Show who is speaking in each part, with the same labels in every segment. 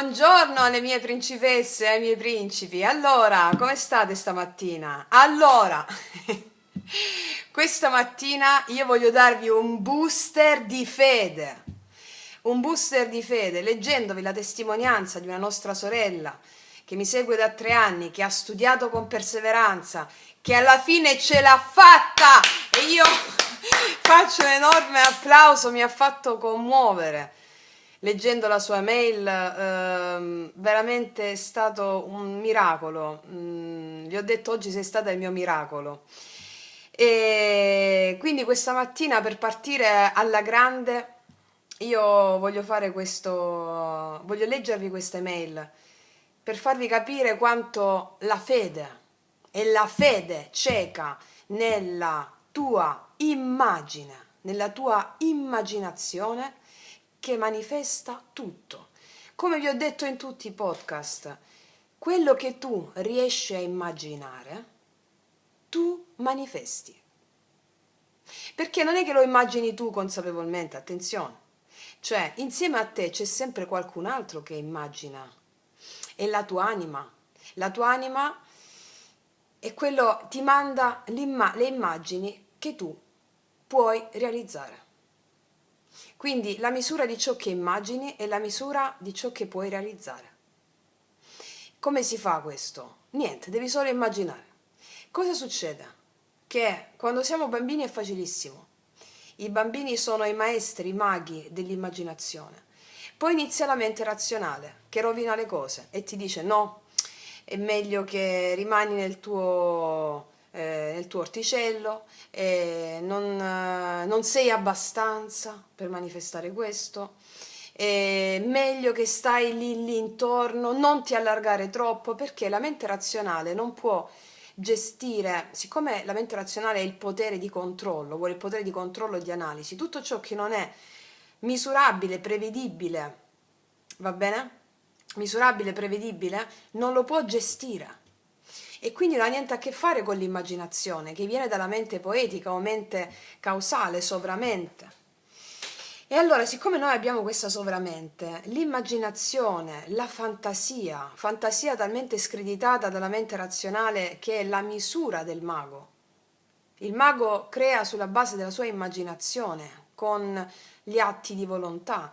Speaker 1: Buongiorno alle mie principesse e ai miei principi. Allora, come state stamattina? Allora, questa mattina io voglio darvi un booster di fede. Un booster di fede, leggendovi la testimonianza di una nostra sorella che mi segue da 3 anni, che ha studiato con perseveranza, che alla fine ce l'ha fatta e io faccio un enorme applauso, mi ha fatto commuovere. Leggendo la sua mail, veramente è stato un miracolo. Gli ho detto oggi sei stata il mio miracolo. E quindi questa mattina per partire alla grande io voglio fare questo, voglio leggervi questa mail per farvi capire quanto la fede e la fede cieca nella tua immagine, nella tua immaginazione che manifesta tutto. Come vi ho detto in tutti i podcast, quello che tu riesci a immaginare, tu manifesti. Perché non è che lo immagini tu consapevolmente, attenzione. Cioè, insieme a te c'è sempre qualcun altro che immagina. È la tua anima. La tua anima è quello, ti manda le immagini che tu puoi realizzare. Quindi la misura di ciò che immagini è la misura di ciò che puoi realizzare. Come si fa questo? Niente, devi solo immaginare. Cosa succede? Che quando siamo bambini è facilissimo. I bambini sono i maestri, i maghi dell'immaginazione. Poi inizia la mente razionale che rovina le cose e ti dice no, è meglio che rimani nel tuo orticello, non sei abbastanza per manifestare questo, è meglio che stai lì intorno, non ti allargare troppo, perché la mente razionale non può gestire, siccome la mente razionale ha il potere di controllo, vuole il potere di controllo e di analisi, tutto ciò che non è misurabile, prevedibile, va bene? Misurabile, prevedibile, non lo può gestire. E quindi non ha niente a che fare con l'immaginazione, che viene dalla mente poetica o mente causale, sovramente. E allora, siccome noi abbiamo questa sovramente, l'immaginazione, la fantasia, fantasia talmente screditata dalla mente razionale che è la misura del mago. Il mago crea sulla base della sua immaginazione, con gli atti di volontà.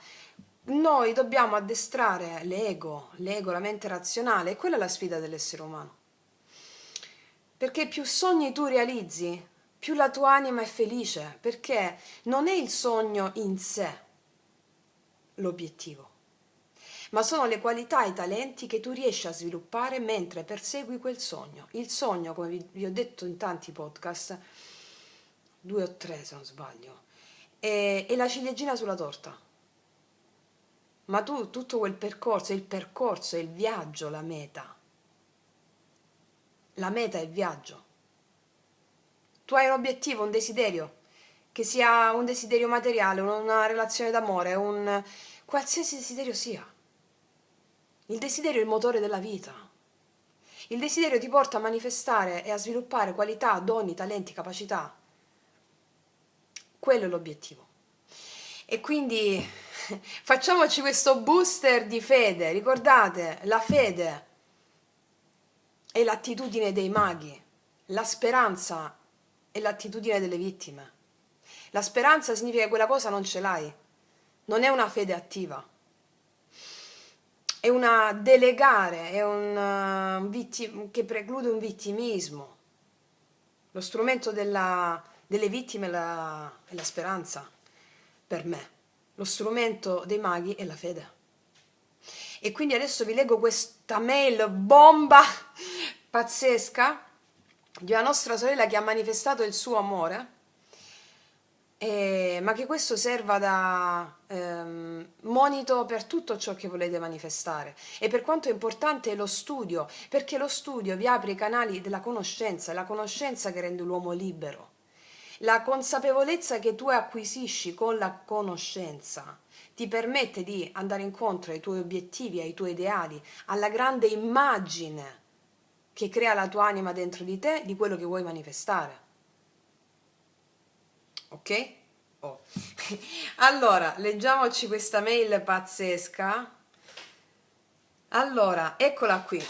Speaker 1: Noi dobbiamo addestrare l'ego, la mente razionale, e quella è la sfida dell'essere umano. Perché più sogni tu realizzi, più la tua anima è felice, perché non è il sogno in sé l'obiettivo, ma sono le qualità e i talenti che tu riesci a sviluppare mentre persegui quel sogno. Il sogno, come vi ho detto in tanti podcast, 2 o 3 se non sbaglio, è la ciliegina sulla torta. Ma tu, tutto quel percorso, il percorso è il viaggio, la meta. La meta è il viaggio. Tu hai un obiettivo, un desiderio, che sia un desiderio materiale, una relazione d'amore, un qualsiasi desiderio sia. Il desiderio è il motore della vita. Il desiderio ti porta a manifestare e a sviluppare qualità, doni, talenti, capacità. Quello è l'obiettivo. E quindi facciamoci questo booster di fede. Ricordate, la fede è l'attitudine dei maghi, la speranza è l'attitudine delle vittime. La speranza significa che quella cosa non ce l'hai, non è una fede attiva, è una delegare, è che preclude un vittimismo. Lo strumento delle vittime è la speranza, per me. Lo strumento dei maghi è la fede. E quindi adesso vi leggo questa mail bomba pazzesca di una nostra sorella che ha manifestato il suo amore, ma che questo serva da monito per tutto ciò che volete manifestare. E per quanto è importante lo studio, perché lo studio vi apre i canali della conoscenza, è la conoscenza che rende l'uomo libero. La consapevolezza che tu acquisisci con la conoscenza ti permette di andare incontro ai tuoi obiettivi, ai tuoi ideali, alla grande immagine che crea la tua anima dentro di te di quello che vuoi manifestare. Ok? Oh. Allora, leggiamoci questa mail pazzesca. Allora, eccola qui.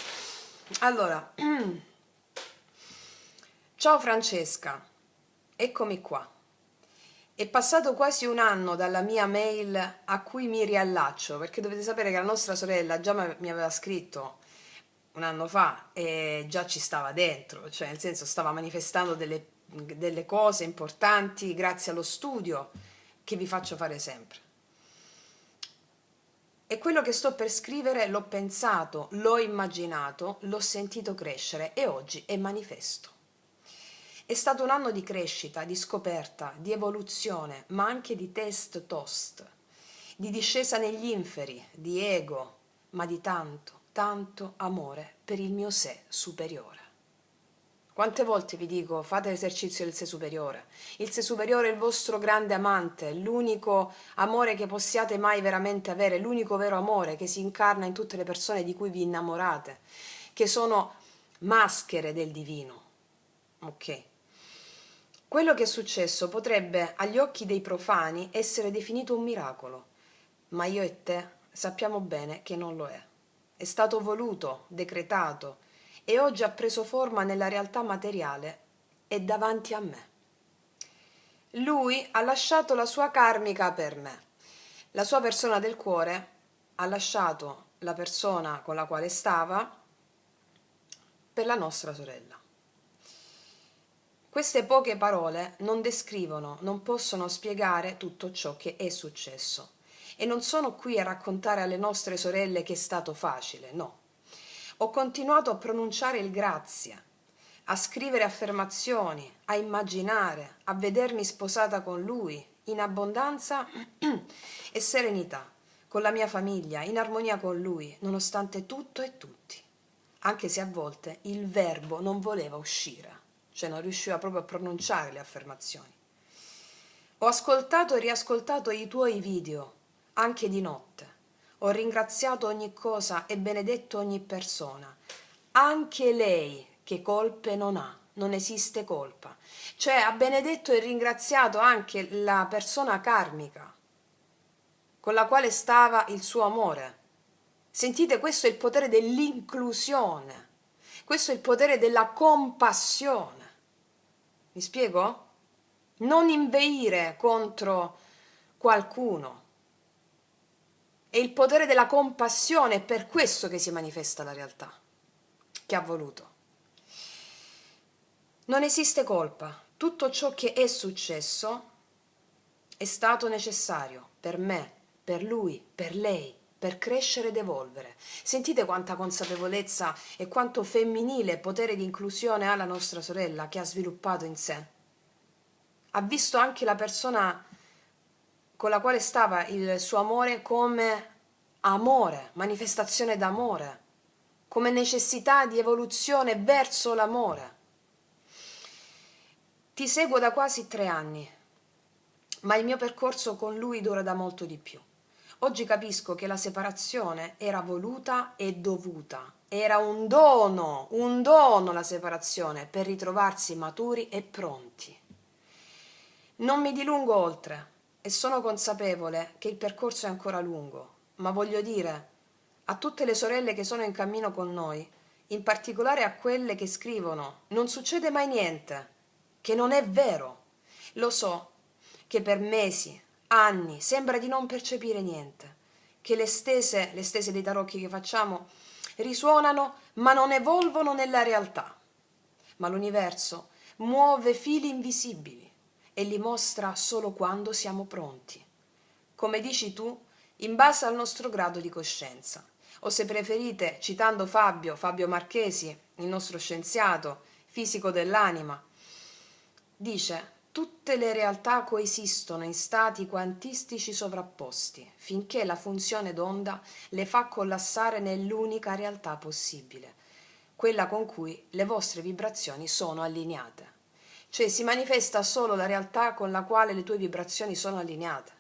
Speaker 1: Allora, ciao Francesca, eccomi qua. È passato quasi un anno dalla mia mail a cui mi riallaccio, perché dovete sapere che la nostra sorella già mi aveva scritto un anno fa e già ci stava dentro, cioè nel senso stava manifestando delle cose importanti grazie allo studio che vi faccio fare sempre. E quello che sto per scrivere l'ho pensato, l'ho immaginato, l'ho sentito crescere e oggi è manifesto. È stato un anno di crescita, di scoperta, di evoluzione, ma anche di test toast, di discesa negli inferi, di ego, ma di tanto, tanto amore per il mio sé superiore. Quante volte vi dico, fate l'esercizio del sé superiore. Il sé superiore è il vostro grande amante, l'unico amore che possiate mai veramente avere, l'unico vero amore che si incarna in tutte le persone di cui vi innamorate, che sono maschere del divino. Ok? Quello che è successo potrebbe, agli occhi dei profani, essere definito un miracolo, ma io e te sappiamo bene che non lo è. È stato voluto, decretato, e oggi ha preso forma nella realtà materiale e davanti a me. Lui ha lasciato la sua karmica per me. La sua persona del cuore ha lasciato la persona con la quale stava per la nostra sorella. Queste poche parole non descrivono, non possono spiegare tutto ciò che è successo. E non sono qui a raccontare alle nostre sorelle che è stato facile, no. Ho continuato a pronunciare il grazie, a scrivere affermazioni, a immaginare, a vedermi sposata con lui, in abbondanza e serenità, con la mia famiglia, in armonia con lui, nonostante tutto e tutti, anche se a volte il verbo non voleva uscire, cioè non riusciva proprio a pronunciare le affermazioni. Ho ascoltato e riascoltato i tuoi video, anche di notte. Ho ringraziato ogni cosa e benedetto ogni persona. Anche lei che colpe non ha, non esiste colpa. Cioè ha benedetto e ringraziato anche la persona karmica con la quale stava il suo amore. Sentite, questo è il potere dell'inclusione. Questo è il potere della compassione. Mi spiego? Non inveire contro qualcuno. È il potere della compassione, è per questo che si manifesta la realtà, che ha voluto. Non esiste colpa. Tutto ciò che è successo è stato necessario per me, per lui, per lei, per crescere ed evolvere. Sentite quanta consapevolezza e quanto femminile potere di inclusione ha la nostra sorella che ha sviluppato in sé. Ha visto anche la persona con la quale stava il suo amore come amore, manifestazione d'amore, come necessità di evoluzione verso l'amore. Ti seguo da quasi 3 anni, ma il mio percorso con lui dura da molto di più. Oggi capisco che la separazione era voluta e dovuta. Era un dono la separazione per ritrovarsi maturi e pronti. Non mi dilungo oltre e sono consapevole che il percorso è ancora lungo, ma voglio dire a tutte le sorelle che sono in cammino con noi, in particolare a quelle che scrivono non succede mai niente, che non è vero. Lo so che per mesi, anni, sembra di non percepire niente, che le stese dei tarocchi che facciamo risuonano ma non evolvono nella realtà. Ma l'universo muove fili invisibili e li mostra solo quando siamo pronti. Come dici tu, in base al nostro grado di coscienza. O se preferite, citando Fabio Marchesi, il nostro scienziato, fisico dell'anima, dice: tutte le realtà coesistono in stati quantistici sovrapposti, finché la funzione d'onda le fa collassare nell'unica realtà possibile, quella con cui le vostre vibrazioni sono allineate. Cioè si manifesta solo la realtà con la quale le tue vibrazioni sono allineate.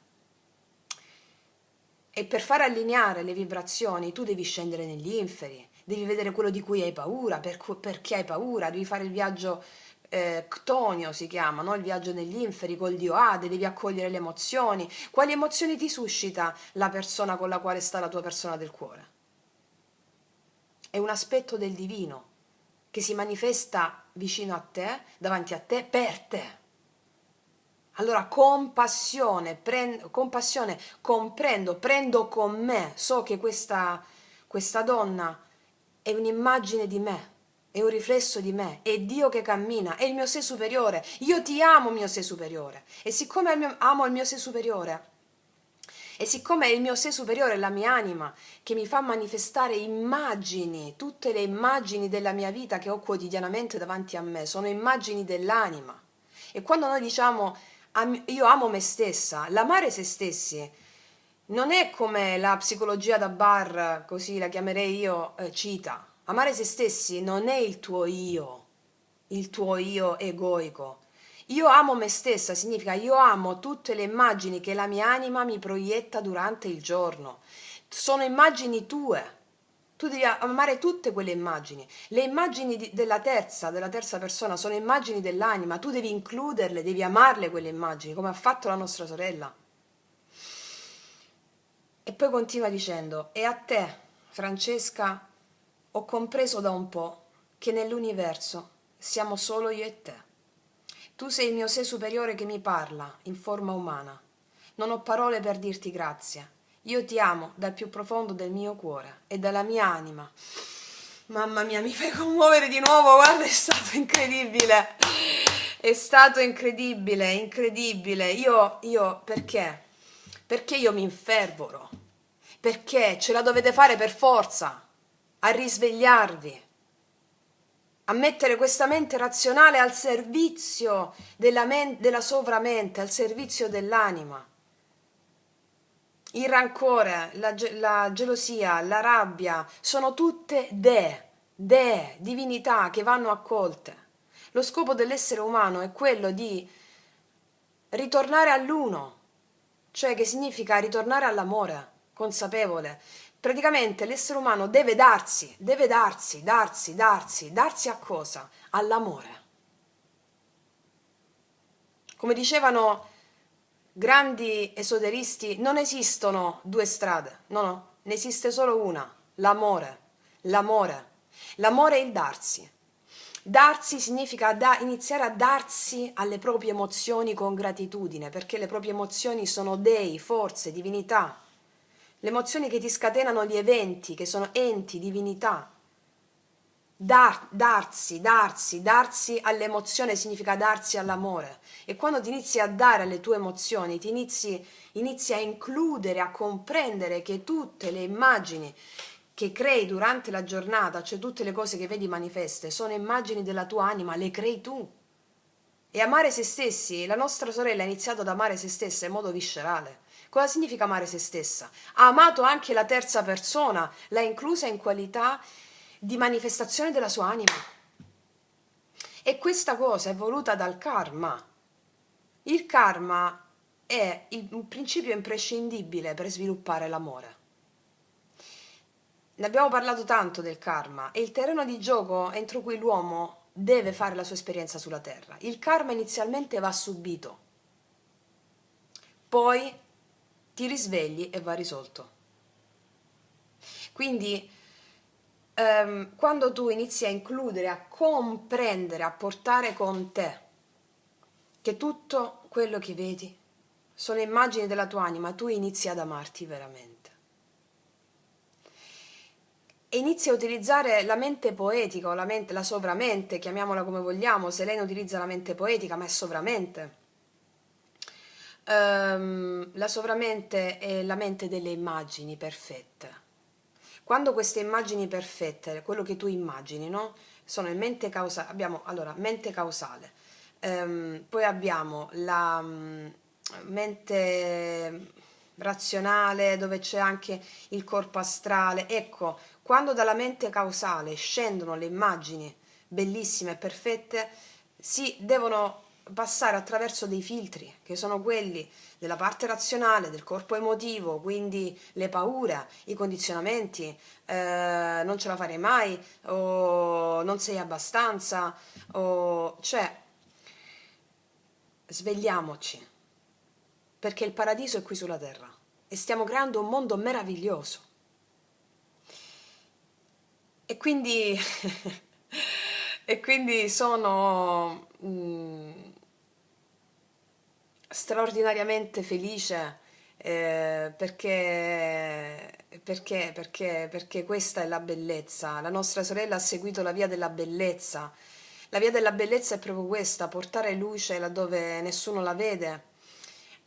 Speaker 1: E per far allineare le vibrazioni tu devi scendere negli inferi, devi vedere quello di cui hai paura, perché hai paura, devi fare il viaggio ctonio si chiama, no? Il viaggio negli inferi col dio Ade, devi accogliere le emozioni. Quali emozioni ti suscita la persona con la quale sta la tua persona del cuore? è un aspetto del divino che si manifesta vicino a te, davanti a te, per te. Allora, compassione, comprendo, prendo con me, so che questa donna è un'immagine di me, è un riflesso di me, è Dio che cammina, è il mio sé superiore. Io ti amo, mio sé superiore. E siccome amo il mio sé superiore, e siccome il mio sé superiore è la mia anima, che mi fa manifestare immagini, tutte le immagini della mia vita che ho quotidianamente davanti a me, sono immagini dell'anima. E quando noi diciamo io amo me stessa, l'amare se stessi non è come la psicologia da bar, così la chiamerei io, cita. Amare se stessi non è il tuo io egoico. Io amo me stessa, significa io amo tutte le immagini che la mia anima mi proietta durante il giorno. Sono immagini tue. Tu devi amare tutte quelle immagini. Le immagini della terza persona sono immagini dell'anima. Tu devi includerle, devi amarle quelle immagini, come ha fatto la nostra sorella. E poi continua dicendo, e a te, Francesca, ho compreso da un po' che nell'universo siamo solo io e te. Tu sei il mio sé superiore che mi parla in forma umana. Non ho parole per dirti grazie. Io ti amo dal più profondo del mio cuore e dalla mia anima. Mamma mia, mi fai commuovere di nuovo, guarda, è stato incredibile. È stato incredibile, incredibile. Perché? Perché io mi infervoro? Perché ce la dovete fare per forza a risvegliarvi, a mettere questa mente razionale al servizio della sovramente, al servizio dell'anima. Il rancore, la gelosia, la rabbia sono tutte dee, divinità che vanno accolte. Lo scopo dell'essere umano è quello di ritornare all'uno, cioè che significa ritornare all'amore consapevole. Praticamente l'essere umano deve darsi a cosa? All'amore. Come dicevano grandi esoteristi, non esistono due strade, no, ne esiste solo una, l'amore, l'amore. L'amore è il darsi. Darsi significa iniziare a darsi alle proprie emozioni con gratitudine, perché le proprie emozioni sono dei, forze, divinità. Le emozioni che ti scatenano gli eventi, che sono enti, divinità. Darsi all'emozione significa darsi all'amore. E quando ti inizi a dare alle tue emozioni, inizi a includere, a comprendere che tutte le immagini che crei durante la giornata, cioè tutte le cose che vedi manifeste, sono immagini della tua anima, le crei tu. E amare se stessi, la nostra sorella ha iniziato ad amare se stessa in modo viscerale. Cosa significa amare se stessa? Ha amato anche la terza persona, l'ha inclusa in qualità di manifestazione della sua anima. E questa cosa è voluta dal karma. Il karma è un principio imprescindibile per sviluppare l'amore. Ne abbiamo parlato tanto del karma, è il terreno di gioco entro cui l'uomo deve fare la sua esperienza sulla terra. Il karma inizialmente va subito, poi ti risvegli e va risolto. Quindi quando tu inizi a includere, a comprendere, a portare con te che tutto quello che vedi sono immagini della tua anima, tu inizi ad amarti veramente. E inizi a utilizzare la mente poetica o la sovramente, chiamiamola come vogliamo, se lei non utilizza la mente poetica, ma è sovramente. La sovramente è la mente delle immagini perfette. Quando queste immagini perfette, quello che tu immagini, no? Sono in mente causale, abbiamo allora mente causale, poi abbiamo la mente razionale dove c'è anche il corpo astrale. Ecco, quando dalla mente causale scendono le immagini bellissime e perfette, si devono passare attraverso dei filtri, che sono quelli della parte razionale, del corpo emotivo, quindi le paure, i condizionamenti, non ce la farei mai, o non sei abbastanza, cioè svegliamoci, perché il paradiso è qui sulla terra e stiamo creando un mondo meraviglioso. E quindi, e quindi sono straordinariamente felice perché questa è la bellezza. La nostra sorella ha seguito la via della bellezza. La via della bellezza è proprio questa, portare luce laddove nessuno la vede.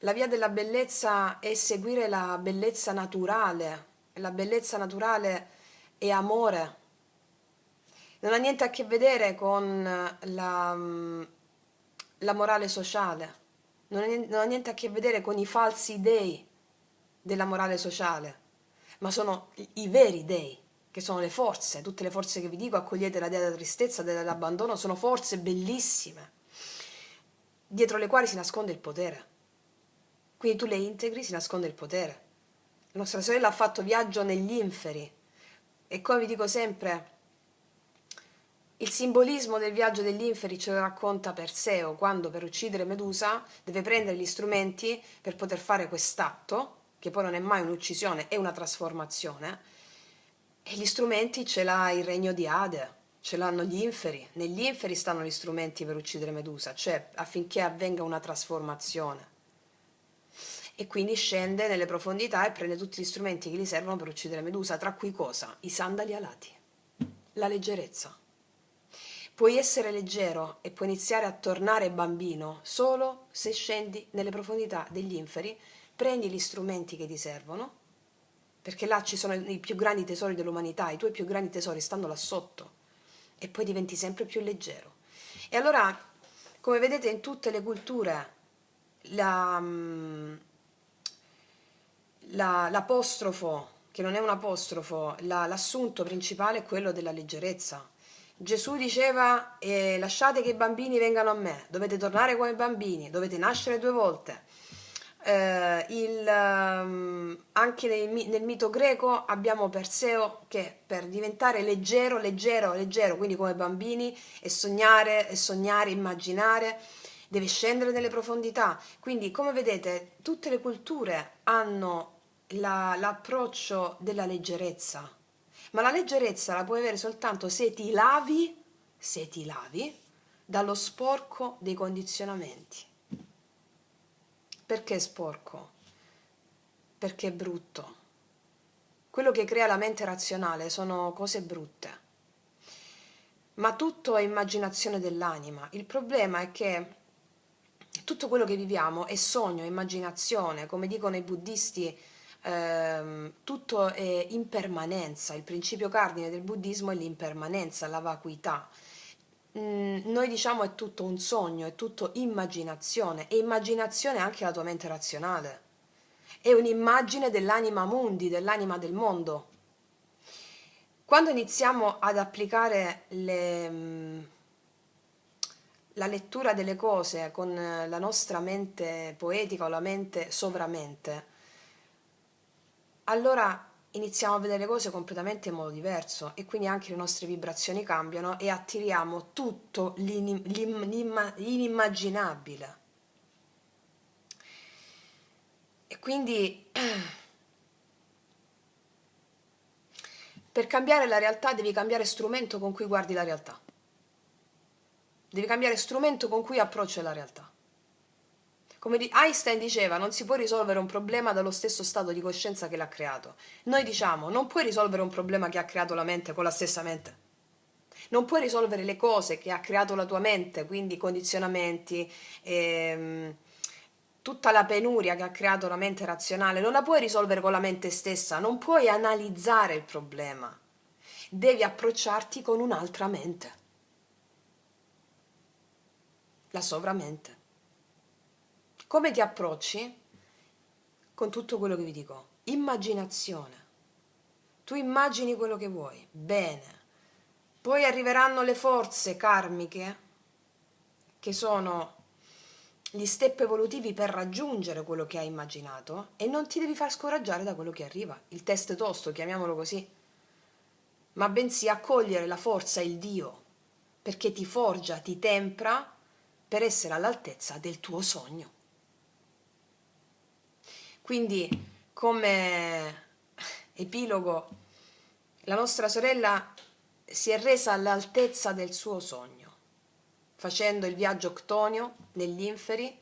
Speaker 1: La via della bellezza è seguire la bellezza naturale. La bellezza naturale è amore. Non ha niente a che vedere con la morale sociale, non ha niente a che vedere con i falsi dei della morale sociale, ma sono i veri dei, che sono le forze, tutte le forze che vi dico, accogliete la dea della tristezza, dell'abbandono, sono forze bellissime, dietro le quali si nasconde il potere. Quindi tu le integri, si nasconde il potere. La nostra sorella ha fatto viaggio negli inferi e come vi dico sempre, il simbolismo del viaggio degli inferi ce lo racconta Perseo quando per uccidere Medusa deve prendere gli strumenti per poter fare quest'atto, che poi non è mai un'uccisione, è una trasformazione, e gli strumenti ce l'ha il regno di Ade, ce l'hanno gli inferi. Negli inferi stanno gli strumenti per uccidere Medusa, cioè affinché avvenga una trasformazione. E quindi scende nelle profondità e prende tutti gli strumenti che gli servono per uccidere Medusa, tra cui cosa? I sandali alati, la leggerezza. Puoi essere leggero e puoi iniziare a tornare bambino solo se scendi nelle profondità degli inferi, prendi gli strumenti che ti servono, perché là ci sono i più grandi tesori dell'umanità, i tuoi più grandi tesori stanno là sotto, e poi diventi sempre più leggero. E allora, come vedete in tutte le culture, la, l'apostrofo, che non è un apostrofo, l'assunto principale è quello della leggerezza. Gesù diceva lasciate che i bambini vengano a me, dovete tornare come bambini, dovete nascere due volte. Anche nel mito greco abbiamo Perseo che per diventare leggero, leggero, leggero, quindi come bambini, e sognare, immaginare, deve scendere nelle profondità. Quindi, come vedete, tutte le culture hanno l'approccio della leggerezza, ma la leggerezza la puoi avere soltanto se ti lavi dallo sporco dei condizionamenti. Perché è sporco? Perché è brutto. Quello che crea la mente razionale sono cose brutte. Ma tutto è immaginazione dell'anima. Il problema è che tutto quello che viviamo è sogno, immaginazione, come dicono i buddisti, tutto è impermanenza. Il principio cardine del buddismo è l'impermanenza, la vacuità. Noi diciamo è tutto un sogno, è tutto immaginazione, e immaginazione è anche la tua mente razionale. È un'immagine dell'anima mundi, dell'anima del mondo. Quando iniziamo ad applicare la lettura delle cose con la nostra mente poetica o la mente sovramente, allora iniziamo a vedere le cose completamente in modo diverso e quindi anche le nostre vibrazioni cambiano e attiriamo tutto l'inimmaginabile. E quindi per cambiare la realtà devi cambiare strumento con cui guardi la realtà. Devi cambiare strumento con cui approcci la realtà. Come Einstein diceva, non si può risolvere un problema dallo stesso stato di coscienza che l'ha creato. Noi diciamo, non puoi risolvere un problema che ha creato la mente con la stessa mente. Non puoi risolvere le cose che ha creato la tua mente, quindi condizionamenti, tutta la penuria che ha creato la mente razionale, non la puoi risolvere con la mente stessa, non puoi analizzare il problema. Devi approcciarti con un'altra mente, la sovramente. Come ti approcci? Con tutto quello che vi dico. Immaginazione. Tu immagini quello che vuoi. Bene. Poi arriveranno le forze karmiche, che sono gli step evolutivi per raggiungere quello che hai immaginato, e non ti devi far scoraggiare da quello che arriva. Il test tosto, chiamiamolo così. Ma bensì accogliere la forza e il Dio, perché ti forgia, ti tempra per essere all'altezza del tuo sogno. Quindi, come epilogo, la nostra sorella si è resa all'altezza del suo sogno, facendo il viaggio ctonio negli inferi,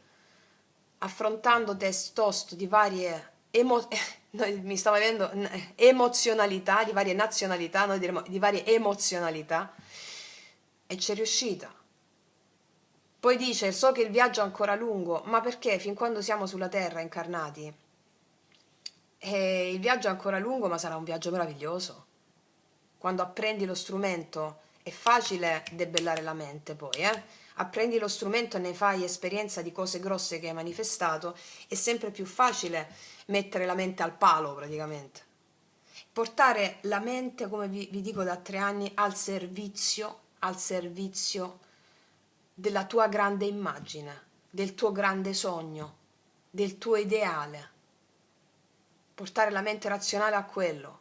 Speaker 1: affrontando test toast di varie mi stava vedendo emozionalità, di varie nazionalità, noi diremo di varie emozionalità, e c'è riuscita. Poi dice, so che il viaggio è ancora lungo, ma perché fin quando siamo sulla terra incarnati? Il viaggio è ancora lungo, ma sarà un viaggio meraviglioso. Quando apprendi lo strumento è facile debellare la mente poi, apprendi lo strumento e ne fai esperienza di cose grosse che hai manifestato, è sempre più facile mettere la mente al palo praticamente. Portare la mente, come vi dico da 3 anni, al servizio della tua grande immagine, del tuo grande sogno, del tuo ideale. Portare la mente razionale a quello,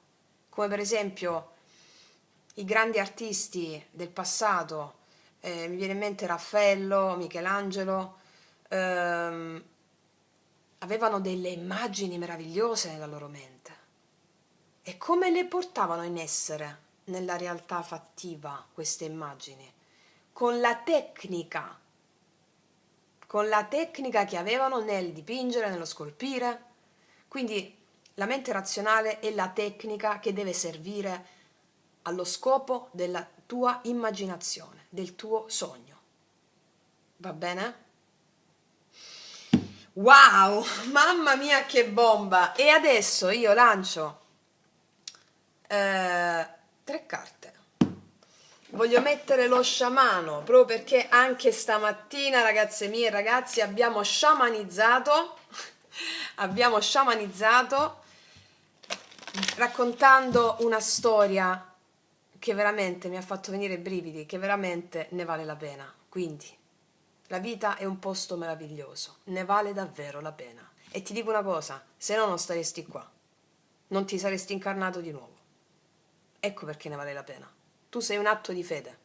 Speaker 1: come per esempio i grandi artisti del passato, mi viene in mente Raffaello, Michelangelo, avevano delle immagini meravigliose nella loro mente. E come le portavano in essere nella realtà fattiva queste immagini? Con la tecnica che avevano nel dipingere, nello scolpire. Quindi la mente razionale è la tecnica che deve servire allo scopo della tua immaginazione, del tuo sogno. Va bene? Wow, mamma mia che bomba! E adesso io lancio 3 carte. Voglio mettere lo sciamano, proprio perché anche stamattina, ragazze mie e ragazzi, abbiamo sciamanizzato raccontando una storia che veramente mi ha fatto venire i brividi, che veramente ne vale la pena. Quindi, la vita è un posto meraviglioso, ne vale davvero la pena. E ti dico una cosa, se no non staresti qua, non ti saresti incarnato di nuovo. Ecco perché ne vale la pena. Tu sei un atto di fede,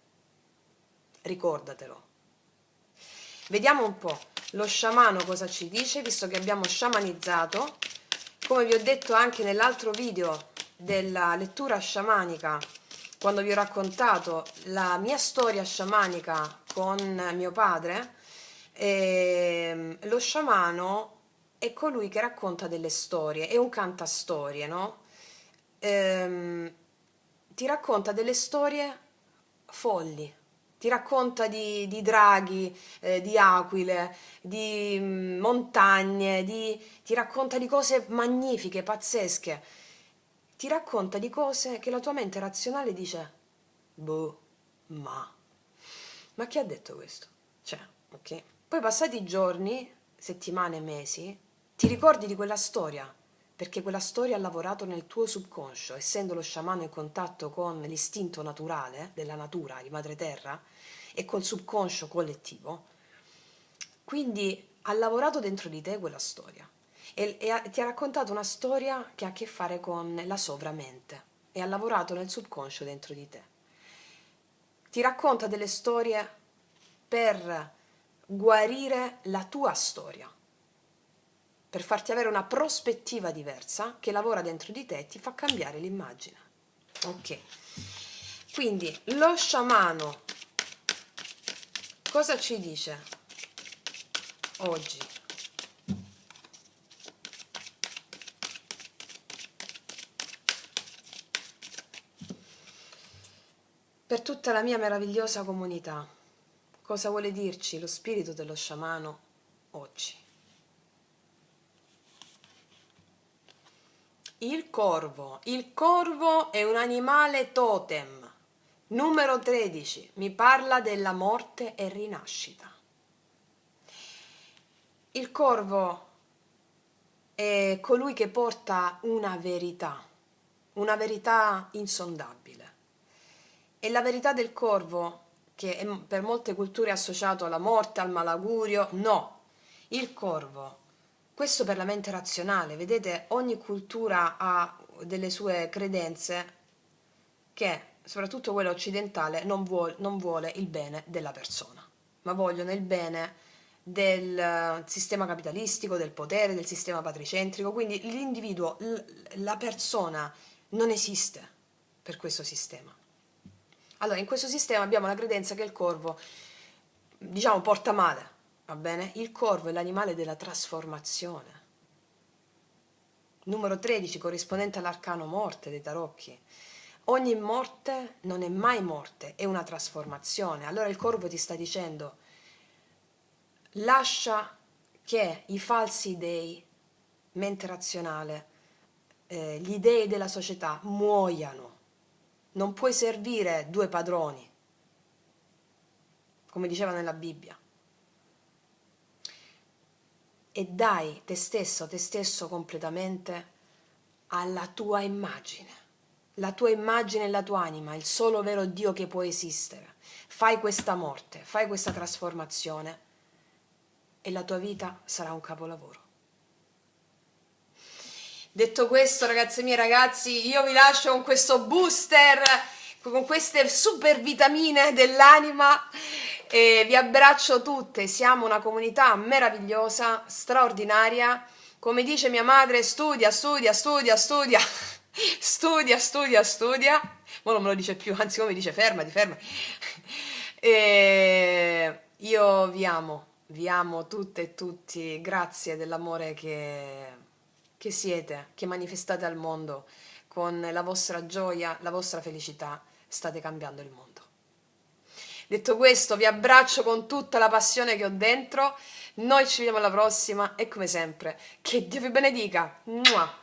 Speaker 1: ricordatelo. Vediamo un po' lo sciamano cosa ci dice, visto che abbiamo sciamanizzato. Come vi ho detto anche nell'altro video della lettura sciamanica, quando vi ho raccontato la mia storia sciamanica con mio padre, lo sciamano è colui che racconta delle storie, è un cantastorie, no? Ti racconta delle storie folli, ti racconta di draghi, di aquile, di montagne, ti racconta di cose magnifiche, pazzesche, ti racconta di cose che la tua mente razionale dice, boh, ma chi ha detto questo? Cioè, ok. Poi passati giorni, settimane, mesi, ti ricordi di quella storia, perché quella storia ha lavorato nel tuo subconscio, essendo lo sciamano in contatto con l'istinto naturale della natura, di madre terra, e col subconscio collettivo, quindi ha lavorato dentro di te quella storia ti ha raccontato una storia che ha a che fare con la sovramente e ha lavorato nel subconscio dentro di te. Ti racconta delle storie per guarire la tua storia, per farti avere una prospettiva diversa che lavora dentro di te e ti fa cambiare l'immagine. Ok, quindi lo sciamano cosa ci dice oggi? Per tutta la mia meravigliosa comunità, cosa vuole dirci lo spirito dello sciamano oggi? Il corvo è un animale totem. Numero 13, mi parla della morte e rinascita. Il corvo è colui che porta una verità insondabile. E la verità del corvo, che è per molte culture associato alla morte, al malaugurio, no. Il corvo, questo per la mente razionale, vedete, ogni cultura ha delle sue credenze che, soprattutto quella occidentale, non vuole il bene della persona, ma vogliono il bene del sistema capitalistico, del potere, del sistema patricentrico, quindi l'individuo, la persona non esiste per questo sistema. Allora, in questo sistema abbiamo la credenza che il corvo, diciamo, porta male, va bene? Il corvo è l'animale della trasformazione. Numero 13, corrispondente all'arcano morte dei tarocchi. Ogni morte non è mai morte, è una trasformazione. Allora il corvo ti sta dicendo: lascia che i falsi dei, mente razionale, gli dei della società muoiano. Non puoi servire due padroni, come diceva nella Bibbia. E dai te stesso completamente alla tua immagine. La tua immagine e la tua anima, il solo vero Dio che può esistere. Fai questa morte, fai questa trasformazione e la tua vita sarà un capolavoro. Detto questo, ragazze mie, ragazzi, io vi lascio con questo booster, con queste super vitamine dell'anima e vi abbraccio tutte. Siamo una comunità meravigliosa, straordinaria. Come dice mia madre, studia, studia, studia, studia, studia, studia, studia. Ma non me lo dice più, anzi, come mi dice fermati, fermati. E io vi amo tutte e tutti, grazie dell'amore che siete, che manifestate al mondo. Con la vostra gioia, la vostra felicità, state cambiando il mondo. Detto questo, vi abbraccio con tutta la passione che ho dentro. Noi ci vediamo alla prossima e come sempre, che Dio vi benedica. Mua!